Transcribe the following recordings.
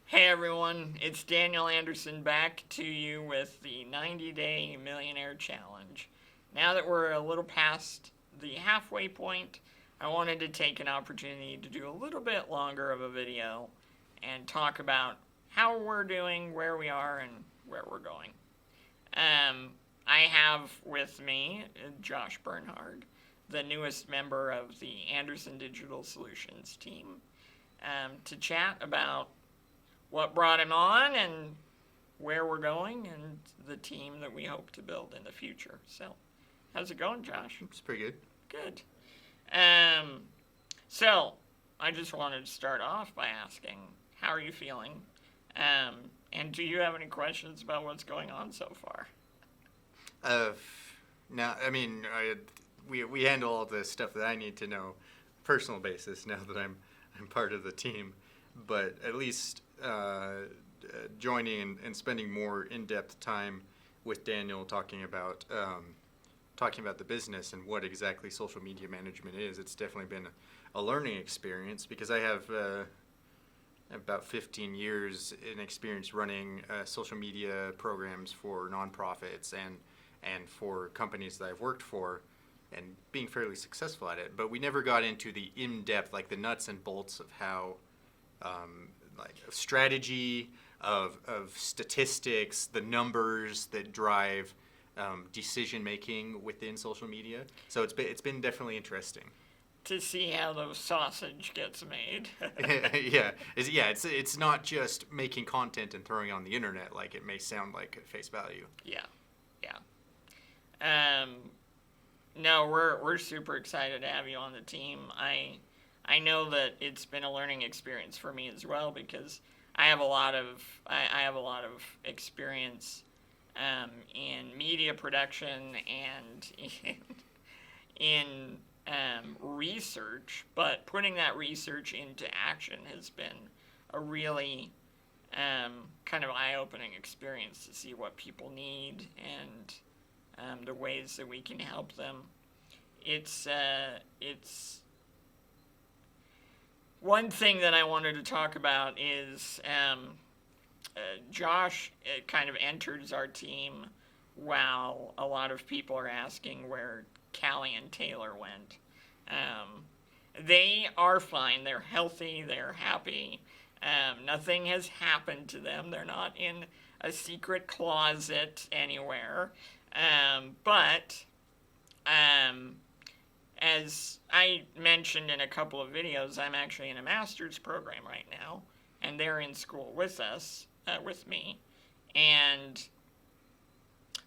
Hey everyone, it's Daniel Anderson back to you with the 90-day Millionaire Challenge. Now that we're a little past the halfway point, I wanted to take an opportunity to do a little bit longer of a video and talk about how we're doing, where we are, and where we're going. I have with me Josh Bernhard, the newest member of the Anderson Digital Solutions team, to chat about what brought him on and where we're going and the team that we hope to build in the future. So, how's it going, Josh? It's pretty good. Good. So, I just wanted to start off by asking, how are you feeling? And do you have any questions about what's going on so far? Now, I mean, we handle all the stuff that I need to know, personal basis. Now that I'm part of the team, but at least joining and spending more in-depth time with Daniel talking about the business and what exactly social media management is. It's definitely been a learning experience because I have about 15 years in experience running social media programs for nonprofits and for companies that I've worked for, and being fairly successful at it. But we never got into the in-depth, like the nuts and bolts of how, like strategy, of statistics, the numbers that drive decision making within social media. So it's been definitely interesting. To see how the sausage gets made. It's not just making content and throwing it on the internet like it may sound like at face value. Yeah. No, we're super excited to have you on the team. I know that it's been a learning experience for me as well because I have a lot of experience in media production and in research, but putting that research into action has been a really kind of eye-opening experience to see what people need and the ways that we can help them. It's one thing that I wanted to talk about is Josh kind of enters our team while a lot of people are asking where Callie and Taylor went. They are fine. They're healthy. They're happy. Nothing has happened to them. They're not in a secret closet anywhere. But as I mentioned in a couple of videos, I'm actually in a master's program right now, and they're in school with us, with me. And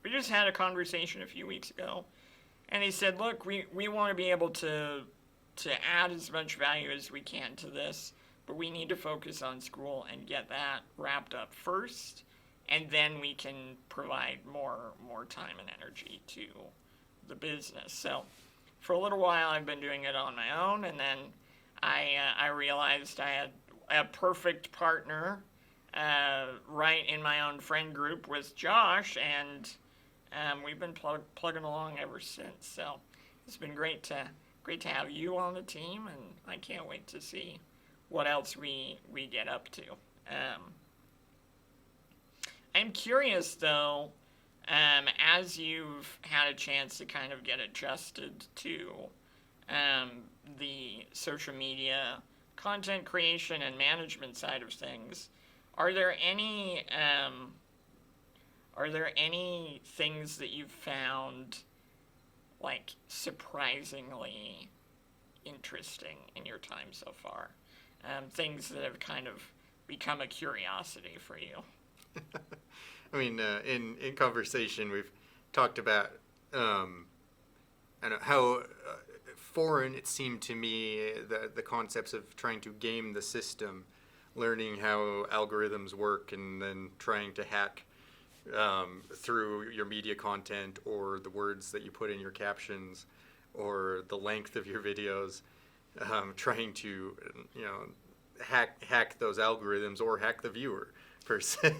we just had a conversation a few weeks ago, and he said, look, we want to be able to add as much value as we can to this, but we need to focus on school and get that wrapped up first, and then we can provide more time and energy to the business. So for a little while, I've been doing it on my own, and then I realized I had a perfect partner right in my own friend group with Josh, and we've been plugging along ever since. So it's been great to have you on the team, and I can't wait to see what else we get up to. I'm curious, though, as you've had a chance to kind of get adjusted to the social media content creation and management side of things, are there any things that you've found like surprisingly interesting in your time so far? Things that have kind of become a curiosity for you? I mean, in conversation, we've talked about how foreign it seemed to me the concepts of trying to game the system, learning how algorithms work, and then trying to hack through your media content or the words that you put in your captions or the length of your videos, trying to hack those algorithms or hack the viewer per se.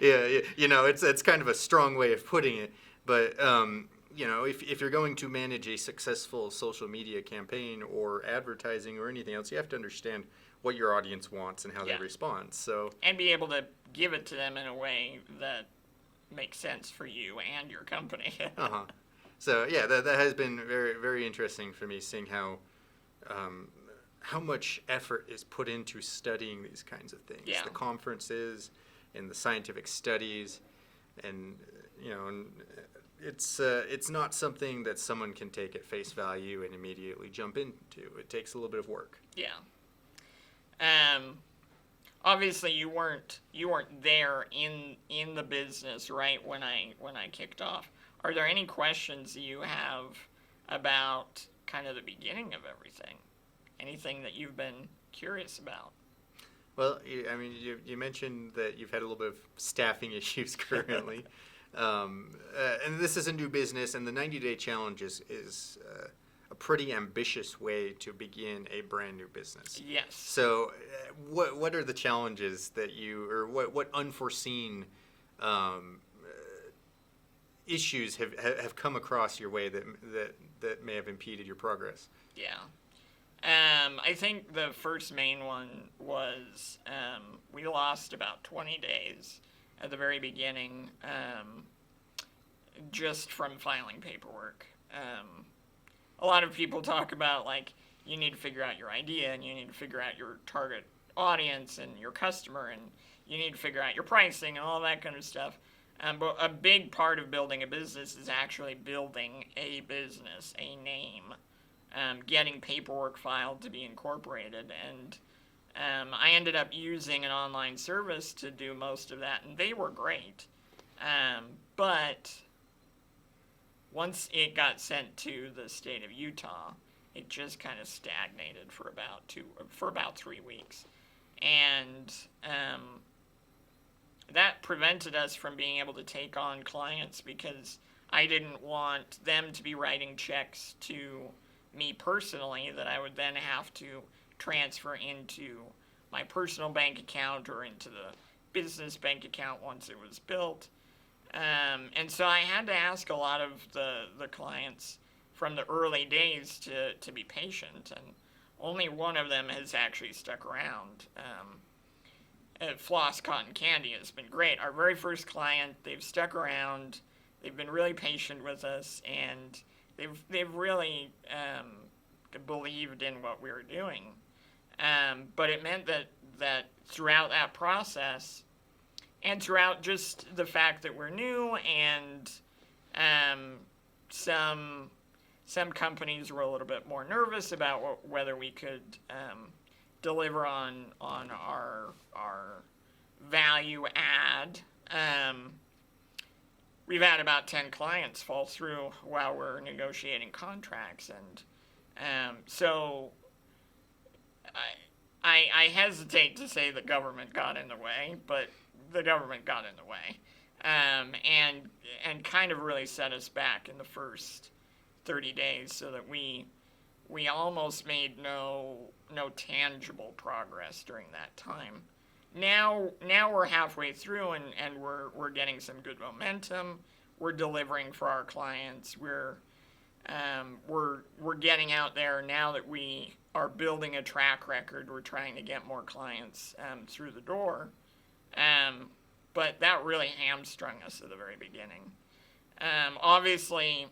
It's kind of a strong way of putting it, but if you're going to manage a successful social media campaign or advertising or anything else, you have to understand what your audience wants and how Yeah. they respond. So And be able to give it to them in a way that makes sense for you and your company. uh-huh. So yeah, that has been very, very interesting for me, seeing how much effort is put into studying these kinds of things. Yeah. The conferences and the scientific studies, and it's not something that someone can take at face value and immediately jump into. It takes a little bit of work. Yeah. Obviously you weren't there in the business right when I kicked off. Are there any questions you have about kind of the beginning of everything? Anything that you've been curious about? Well, you mentioned that you've had a little bit of staffing issues currently. And this is a new business, and the 90-day challenge is a pretty ambitious way to begin a brand new business. Yes. So what are the challenges that or what unforeseen issues have come across your way that may have impeded your progress? Yeah. I think the first main one was we lost about 20 days at the very beginning just from filing paperwork. A lot of people talk about, like, you need to figure out your idea, and you need to figure out your target audience and your customer, and you need to figure out your pricing and all that kind of stuff. But a big part of building a business is actually building a business, a name, getting paperwork filed to be incorporated. And I ended up using an online service to do most of that, and they were great. But once it got sent to the state of Utah, it just kind of stagnated for about 3 weeks. And that prevented us from being able to take on clients because I didn't want them to be writing checks to me personally that I would then have to transfer into my personal bank account or into the business bank account once it was built. And so I had to ask a lot of the clients from the early days to be patient, and only one of them has actually stuck around. Floss Cotton Candy has been great. Our very first client, they've stuck around, they've been really patient with us, and they've really believed in what we were doing. But it meant that throughout that process, and throughout just the fact that we're new, and some companies were a little bit more nervous about whether we could deliver on our value add. We've had about 10 clients fall through while we're negotiating contracts, and so I hesitate to say the government got in the way, but the government got in the way, and kind of really set us back in the first 30 days, so that we almost made no tangible progress during that time. Now we're halfway through, and we're getting some good momentum. We're delivering for our clients. We're getting out there now that we are building a track record. We're trying to get more clients through the door. But that really hamstrung us at the very beginning. Obviously,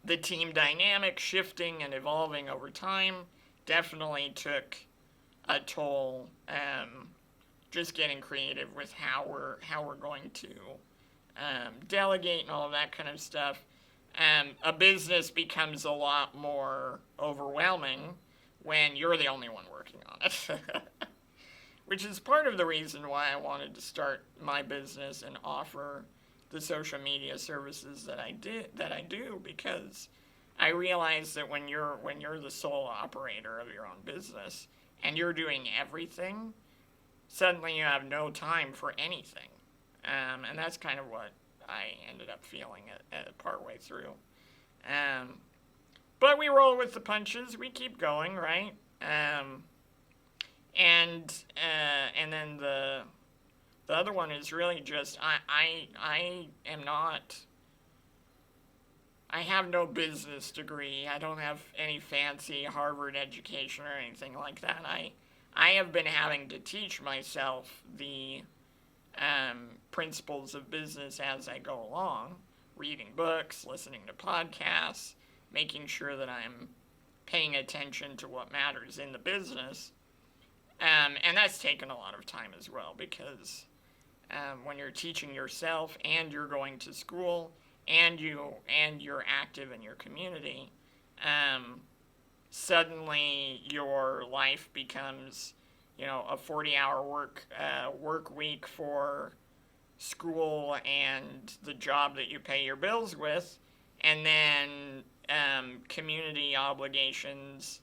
the team dynamic shifting and evolving over time definitely took a toll. Just getting creative with how we're going to delegate and all of that kind of stuff. A business becomes a lot more overwhelming when you're the only one working on it. Which is part of the reason why I wanted to start my business and offer the social media services that I do, because I realized that when you're the sole operator of your own business and you're doing everything, suddenly you have no time for anything, and that's kind of what I ended up feeling at partway through. But we roll with the punches. We keep going, right? And then the other one is really just I am not I have no business degree. I don't have any fancy Harvard education or anything like that. I have been having to teach myself the principles of business as I go along, reading books, listening to podcasts, making sure that I'm paying attention to what matters in the business. And that's taken a lot of time as well, because when you're teaching yourself and you're going to school and you're active in your community, suddenly your life becomes, a 40-hour work week for school and the job that you pay your bills with, and then community obligations,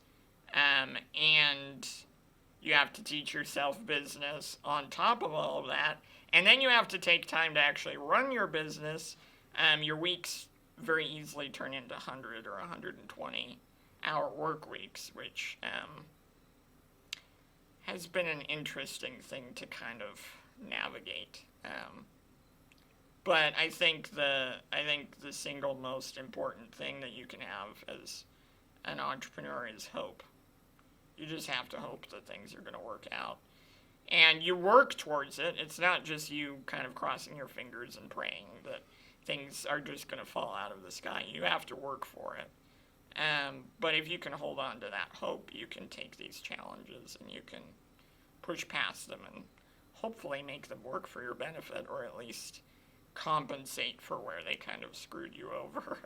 and you have to teach yourself business on top of all of that, and then you have to take time to actually run your business. Your weeks very easily turn into 100 or 120-hour work weeks, which has been an interesting thing to kind of navigate. But I think the single most important thing that you can have as an entrepreneur is hope. You just have to hope that things are going to work out. And you work towards it. It's not just you kind of crossing your fingers and praying that things are just going to fall out of the sky. You have to work for it. But if you can hold on to that hope, you can take these challenges and you can push past them and hopefully make them work for your benefit, or at least compensate for where they kind of screwed you over.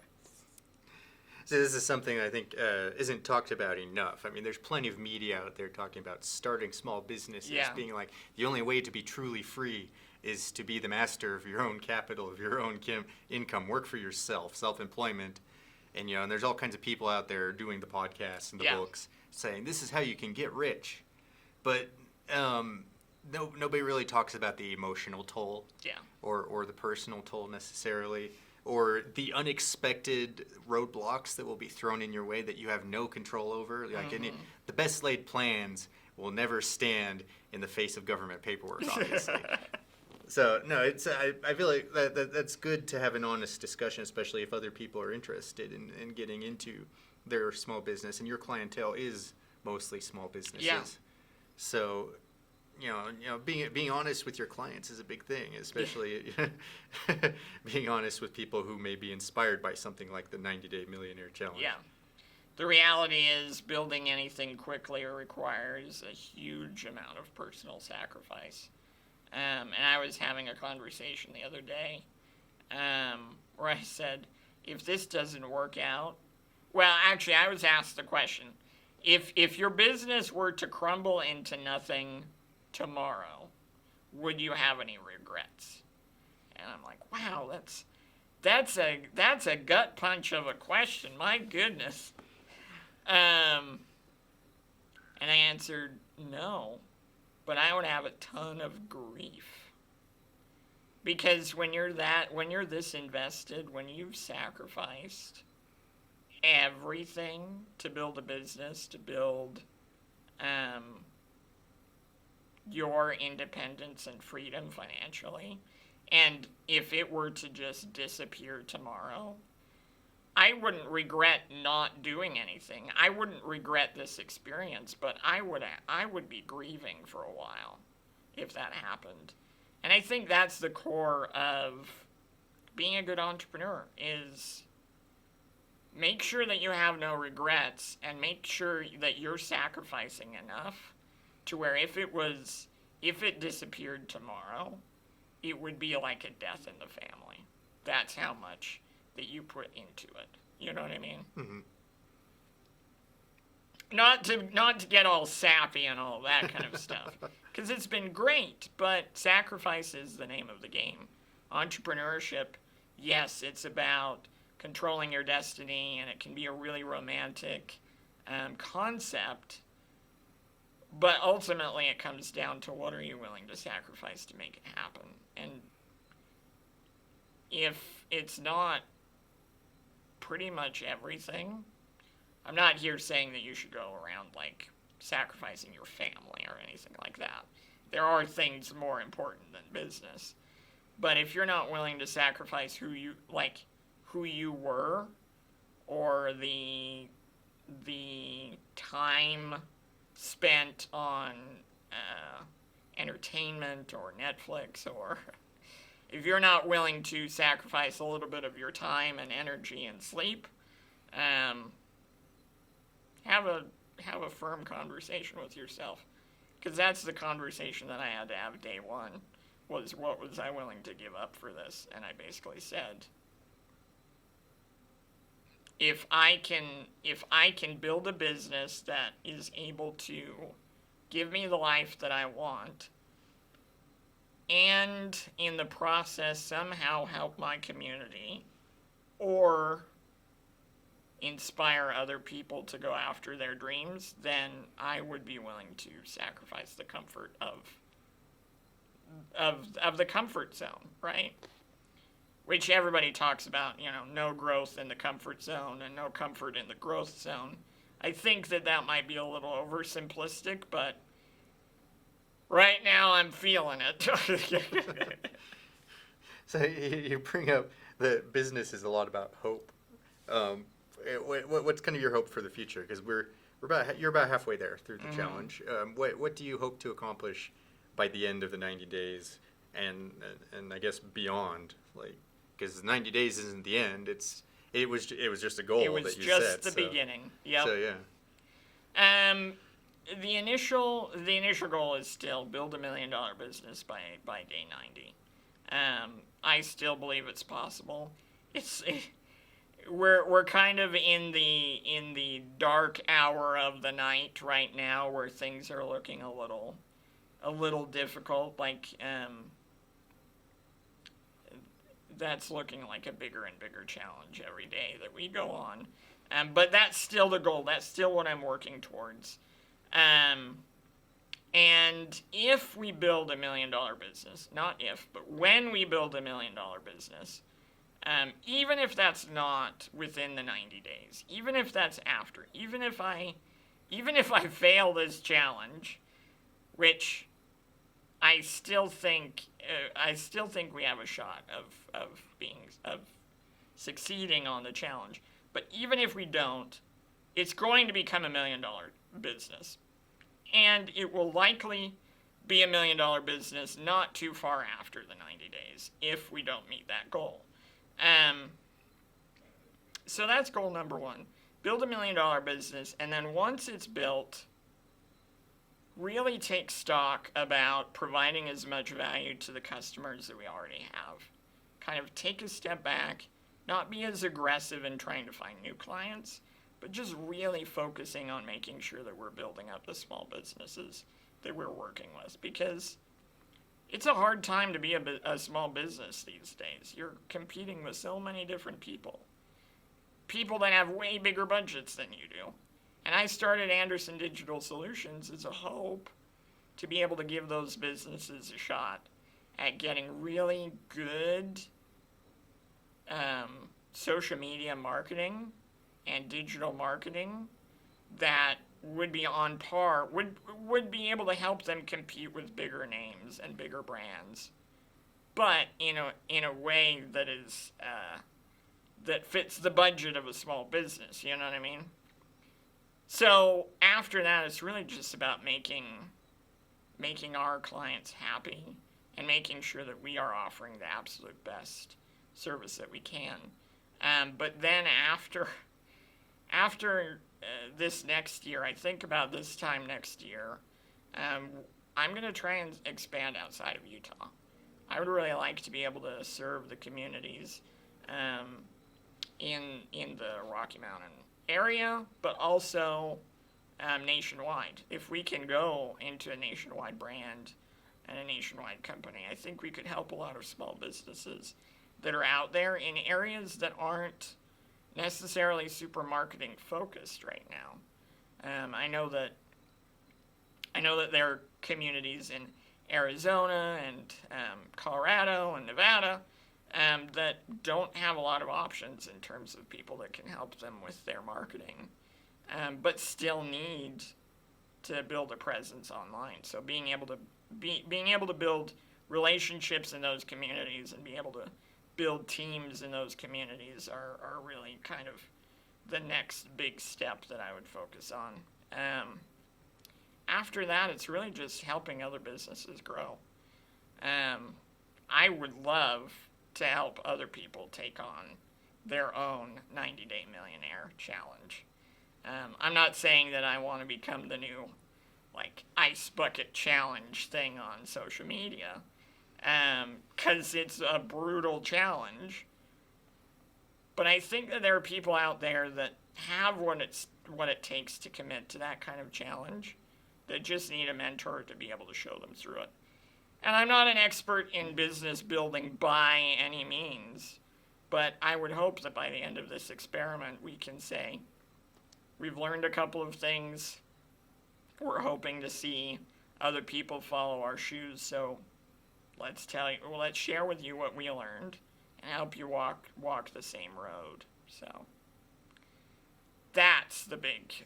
So this is something I think isn't talked about enough. I mean, there's plenty of media out there talking about starting small businesses, being like the only way to be truly free is to be the master of your own capital, of your own income, work for yourself, self-employment. And, and there's all kinds of people out there doing the podcasts and the books saying this is how you can get rich. But nobody really talks about the emotional toll or the personal toll necessarily, or the unexpected roadblocks that will be thrown in your way that you have no control over. Like the best laid plans will never stand in the face of government paperwork, obviously. So, no, I feel like that's good to have an honest discussion, especially if other people are interested in getting into their small business. And your clientele is mostly small businesses. Yeah. So, being honest with your clients is a big thing, especially being honest with people who may be inspired by something like the 90-Day Millionaire Challenge. Yeah. The reality is building anything quickly requires a huge amount of personal sacrifice. And I was having a conversation the other day where I said, if this doesn't work out, well, actually, I was asked the question, if your business were to crumble into nothing tomorrow, would you have any regrets? And I'm like, wow, that's a gut punch of a question. My goodness. And I answered no, but I would have a ton of grief. Because when you're this invested, when you've sacrificed everything to build a business, to build your independence and freedom financially, and if it were to just disappear tomorrow, I wouldn't regret not doing anything. I wouldn't regret this experience, but I would be grieving for a while if that happened. And I think that's the core of being a good entrepreneur, is make sure that you have no regrets and make sure that you're sacrificing enough to where if it disappeared tomorrow, it would be like a death in the family. That's how much that you put into it. You know what I mean? Mm-hmm. Not to get all sappy and all that kind of stuff, because it's been great, but sacrifice is the name of the game. Entrepreneurship, yes, it's about controlling your destiny, and it can be a really romantic concept, but ultimately it comes down to what are you willing to sacrifice to make it happen. And if it's not pretty much everything, I'm not here saying that you should go around like sacrificing your family or anything like that. There are things more important than business. But if you're not willing to sacrifice who you were or the time spent on entertainment or Netflix, or if you're not willing to sacrifice a little bit of your time and energy and sleep, have a firm conversation with yourself, because that's the conversation that I had to have day one. Was what was I willing to give up for this? And I basically said, if I can build a business that is able to give me the life that I want, and in the process somehow help my community, or inspire other people to go after their dreams, then I would be willing to sacrifice the comfort of the comfort zone, right? Which everybody talks about, no growth in the comfort zone and no comfort in the growth zone. I think that might be a little oversimplistic, but right now I'm feeling it. So you bring up that business is a lot about hope. What's kind of your hope for the future? Because you're about halfway there through the challenge. What do you hope to accomplish by the end of the 90 days, and I guess beyond? Because 90 days isn't the end. It was just a goal that you set. It was just the beginning. Yep. So yeah. The initial goal is still build $1 million business by day 90. I still believe it's possible. We're kind of in the dark hour of the night right now, where things are looking a little difficult. That's looking like a bigger and bigger challenge every day that we go on. But that's still the goal. That's still what I'm working towards. And if we build $1 million business, not if, but when we build $1 million business, even if that's not within the 90 days, even if that's after, even if I fail this challenge, which I still think we have a shot of succeeding on the challenge. But even if we don't, it's going to become $1 million business, and it will likely be $1 million business not too far after the 90 days if we don't meet that goal. So that's goal number one: build $1 million business, and then once it's built, really take stock about providing as much value to the customers that we already have. Kind of take a step back, not be as aggressive in trying to find new clients, but just really focusing on making sure that we're building up the small businesses that we're working with, because it's a hard time to be a small business these days. You're competing with so many different people that have way bigger budgets than you do. And I started Anderson Digital Solutions as a hope to be able to give those businesses a shot at getting really good social media marketing and digital marketing that would be on par, would be able to help them compete with bigger names and bigger brands, but in a way that is that fits the budget of a small business. You know what I mean? So after that, it's really just about making our clients happy and making sure that we are offering the absolute best service that we can. But then after this next year, I think about this time next year, I'm going to try and expand outside of Utah. I would really like to be able to serve the communities in the Rocky Mountain area, but also nationwide. If we can go into a nationwide brand and a nationwide company, I think we could help a lot of small businesses that are out there in areas that aren't necessarily super marketing focused right now. I know that there are communities in Arizona and Colorado and Nevada that don't have a lot of options in terms of people that can help them with their marketing, but still need to build a presence online. So being able to build relationships in those communities and be able to build teams in those communities are really kind of the next big step that I would focus on. After that, it's really just helping other businesses grow. I would love to help other people take on their own 90-day millionaire challenge. I'm not saying that I want to become the new ice bucket challenge thing on social media, because it's a brutal challenge. But I think that there are people out there that have what it takes to commit to that kind of challenge, that just need a mentor to be able to show them through it. And I'm not an expert in business building by any means, but I would hope that by the end of this experiment we can say, we've learned a couple of things. We're hoping to see other people follow our shoes, so let's share with you what we learned and help you walk the same road. So that's the big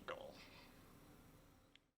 goal.